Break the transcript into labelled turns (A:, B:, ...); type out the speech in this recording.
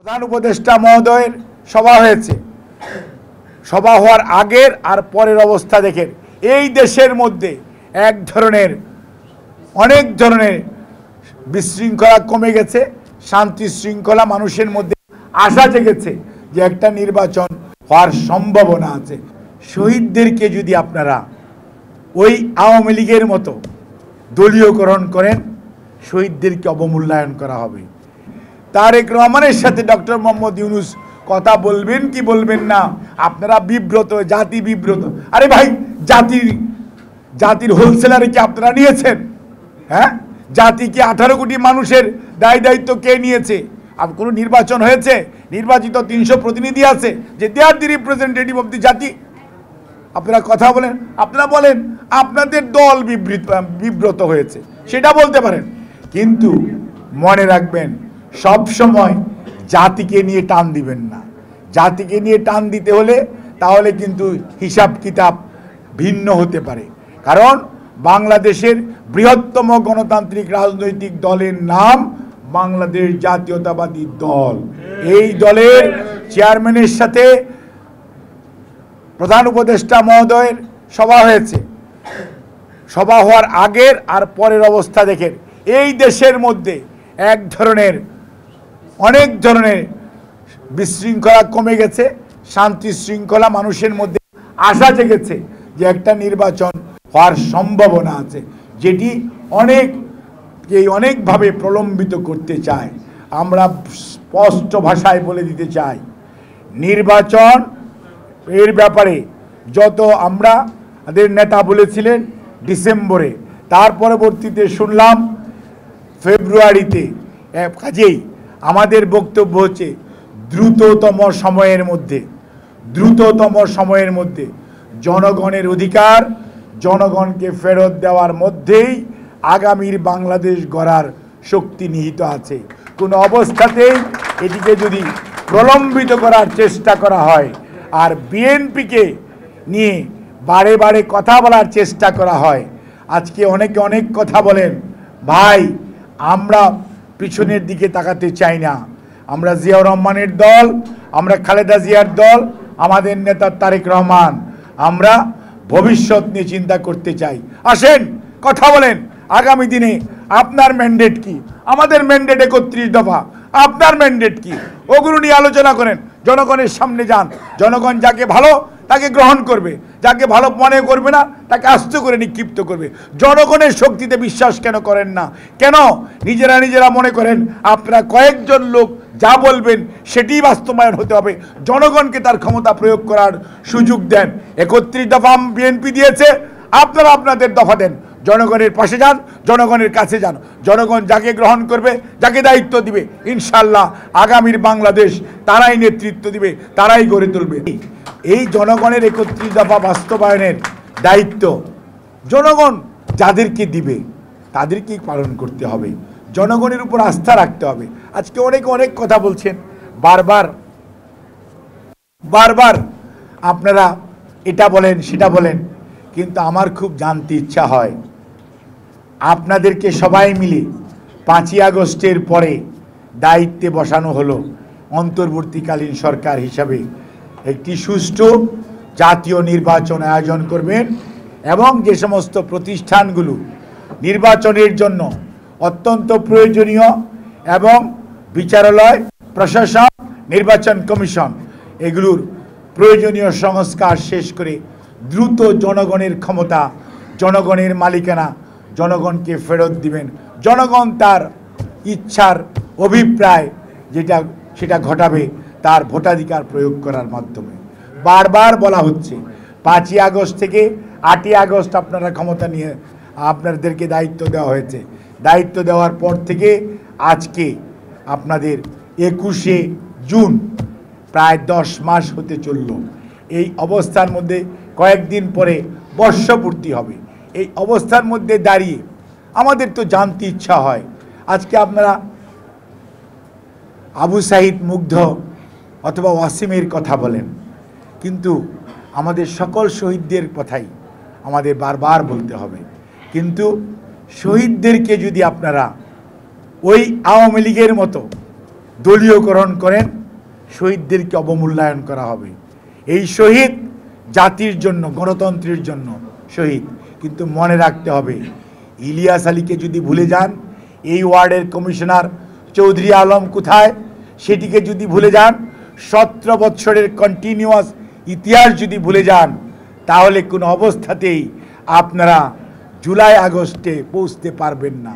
A: প্রধান উপদেষ্টা মহোদয়ের সভা হয়েছে। সভা হওয়ার আগের আর পরের অবস্থা দেখেন, এই দেশের মধ্যে অনেক ধরনের বিশৃঙ্খলা কমে গেছে, শান্তি শৃঙ্খলা মানুষের মধ্যে আশা জেগেছে যে একটা নির্বাচন হওয়ার সম্ভাবনা আছে। শহীদদেরকে যদি আপনারা ওই আওয়ামী লীগের মতো দলীয়করণ করেন, শহীদদেরকে অবমূল্যায়ন করা হবে। তারেক রহমানের সাথে ডক্টর মোহাম্মদ ইউনূস কথা বলবেন কি বলবেন না, আপনারা বিব্রত, জাতি বিব্রত। আরে ভাই, জাতির হোলসেলারে কি আপনারা নিয়েছেন? হ্যাঁ, জাতিকে 18 কোটি মানুষের দায়িত্ব কে নিয়েছে? আর কোনো নির্বাচন হয়েছে? নির্বাচিত 300 প্রতিনিধি আছে যে দে আর দি রিপ্রেজেন্টেটিভ অব দি জাতি। আপনারা কথা বলেন, আপনারা বলেন আপনাদের দল বিব্রত হয়েছে, সেটা বলতে পারেন, কিন্তু মনে রাখবেন সব সময় জাতিকে নিয়ে টান দিবেন না। জাতিকে নিয়ে টান দিতে হলে তাহলে কিন্তু হিসাব কিতাব ভিন্ন হতে পারে। কারণ বাংলাদেশের বৃহত্তম গণতান্ত্রিক রাজনৈতিক দলের নাম বাংলাদেশ জাতীয়তাবাদী দল। এই দলের চেয়ারম্যানের সাথে প্রধান উপদেষ্টা মহোদয়ের সভা হয়েছে। সভা হওয়ার আগের আর পরের অবস্থা দেখেন, এই দেশের মধ্যে অনেক ধরনের বিশৃঙ্খলা কমে গেছে, শান্তি শৃঙ্খলা মানুষের মধ্যে আশা জেগেছে যে একটা নির্বাচন হওয়ার সম্ভাবনা আছে, যেটি অনেকভাবে প্রলম্বিত করতে চায়। আমরা স্পষ্ট ভাষায় বলে দিতে চাই, নির্বাচন এর ব্যাপারে যত আমাদের নেতা বলেছিলেন ডিসেম্বরে, তার পরবর্তীতে শুনলাম ফেব্রুয়ারিতে। কাজেই আমাদের বক্তব্য হচ্ছে দ্রুততম সময়ের মধ্যে জনগণের অধিকার জনগণকে ফেরত দেওয়ার মধ্যেই আগামীর বাংলাদেশ গড়ার শক্তি নিহিত আছে। কোনো অবস্থাতেই এটিকে যদি প্রলম্বিত করার চেষ্টা করা হয় আর বিএনপিকে নিয়ে বারে বারে কথা বলার চেষ্টা করা হয়, আজকে অনেকে অনেক কথা বলেন, ভাই আমরা পিছনের দিকে তাকাতে চাই না। আমরা জিয়াউর রহমানের দল, আমরা খালেদা জিয়ার দল, আমাদের নেতা তারেক রহমান, আমরা ভবিষ্যৎ নিয়ে চিন্তা করতে চাই। আসেন কথা বলেন, আগামী দিনে আপনার ম্যান্ডেট কি? আমাদের ম্যান্ডেট 31 দফা। আপনার ম্যান্ডেট কি? ওগুলো নিয়ে আলোচনা করেন, জনগণের সামনে যান। জনগণ যাকে ভালো তাকে গ্রহণ করবে, যাকে ভালো মনে করবে না তাকে আস্ত করে নিক্ষিপ্ত করবে। জনগণের শক্তিতে বিশ্বাস কেন করেন না? কেন নিজেরা মনে করেন আপনারা কয়েকজন লোক যা বলবেন সেটি বাস্তবায়ন হতে হবে? জনগণকে তার ক্ষমতা প্রয়োগ করার সুযোগ দেন। 31 দফা বিএনপি দিয়েছে, আপনারা আপনাদের দফা দেন। জনগণের পাশে যান, জনগণের কাছে যান। জনগণ যাকে গ্রহণ করবে, যাকে দায়িত্ব দিবে, ইনশাল্লাহ আগামীর বাংলাদেশ তারাই নেতৃত্ব দিবে, তারাই গড়ে তুলবে। এই জনগণের 31 দফা বাস্তবায়নের দায়িত্ব জনগণ যাদেরকে দিবে তাদেরকেই পালন করতে হবে। জনগণের উপর আস্থা রাখতে হবে। আজকে অনেক কথা বলছেন, বারবার আপনারা এটা বলেন সেটা বলেন, কিন্তু আমার খুব জানতে ইচ্ছা হয় আপনাদেরকে সবাই মিলে 5ই আগস্টের পরে দায়িত্বে বসানো হলো অন্তর্বর্তীকালীন সরকার হিসাবে একটি সুষ্ঠু জাতীয় নির্বাচন আয়োজন করবেন এবং যে সমস্ত প্রতিষ্ঠানগুলো নির্বাচনের জন্য অত্যন্ত প্রয়োজনীয় এবং বিচারালয়, প্রশাসন, নির্বাচন কমিশন এগুলোর প্রয়োজনীয় সংস্কার শেষ করে দ্রুত জনগণের ক্ষমতা, জনগণের মালিকানা জনগণকে ফেরত দিবেন। জনগণ তার ইচ্ছার অভিপ্রায় সেটা ঘটাবে তার ভোটাধিকার প্রয়োগ করার মাধ্যমে। বারবার বলা হচ্ছে 5ই আগস্ট থেকে 8ই আগস্ট আপনারা ক্ষমতা নিয়ে আপনাদেরকে দায়িত্ব দেওয়া হয়েছে। দায়িত্ব দেওয়ার পর থেকে আজকে আপনাদের 21শে জুন, প্রায় 10 মাস হতে চলল। এই অবস্থার মধ্যে কয়েকদিন পরে বর্ষপূর্তি হবে। এই অবস্থার মধ্যে দাঁড়িয়ে আমাদের তো জানতে ইচ্ছা হয়, আজকে আপনারা আবু সাঈদ মুগ্ধ অথবা ওয়াসিমের কথা বলেন, কিন্তু আমাদের সকল শহীদদের কথাই আমাদের বারবার বলতে হবে। কিন্তু শহীদদেরকে যদি আপনারা ওই আওয়ামী লীগের মতো দলীয়করণ করেন, শহীদদেরকে অবমূল্যায়ন করা হবে। এই শহীদ জাতির জন্য, গণতন্ত্রের জন্য শহীদ। কিন্তু মনে রাখতে হবে, ইলিয়াস আলীকে যদি ভুলে যান, এই ওয়ার্ডের কমিশনার চৌধুরী আলম কোথায় সেটিকে যদি ভুলে যান, 17 বছরের কন্টিনিউয়াস ইতিহাস যদি ভুলে যান, তাহলে কোনো অবস্থাতেই আপনারা জুলাই আগস্টে পৌঁছতে পারবেন না।